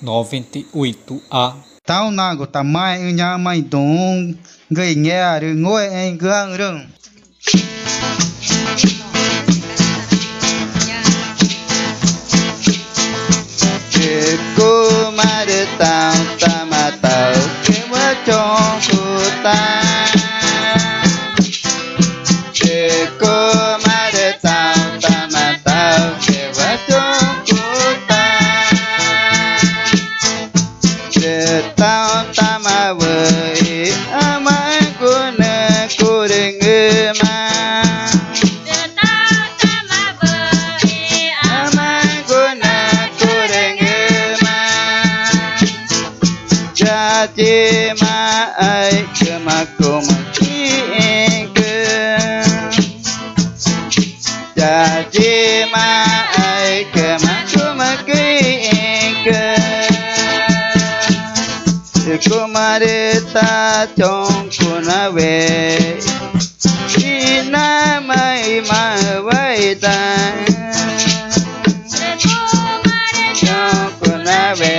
98A. Tao na của ta mai nhà mai đông gây nghe rồi ngồi anh gương rừng. Cô mà được tauquewa tauquewa cho cuta. Cô mà được tauquewa tauquewa cho cuta. Tauquewa wü'i amigo curüngüma. Yima aicüma cumücü iĩgü. Yima aicüma cumücü iĩgü. Kumarita trong cunawe. Ina maῧwa. Trong cunawe.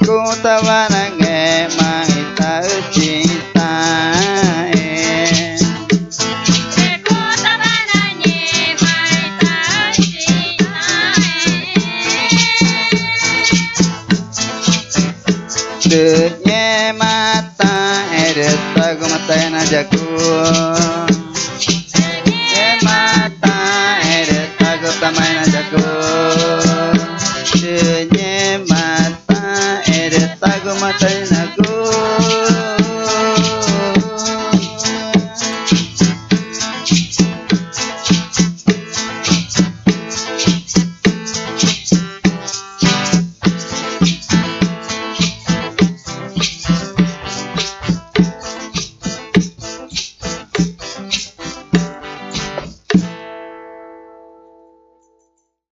Cuta nangema ita cinta. Ngema ta ereta gumata na jaku.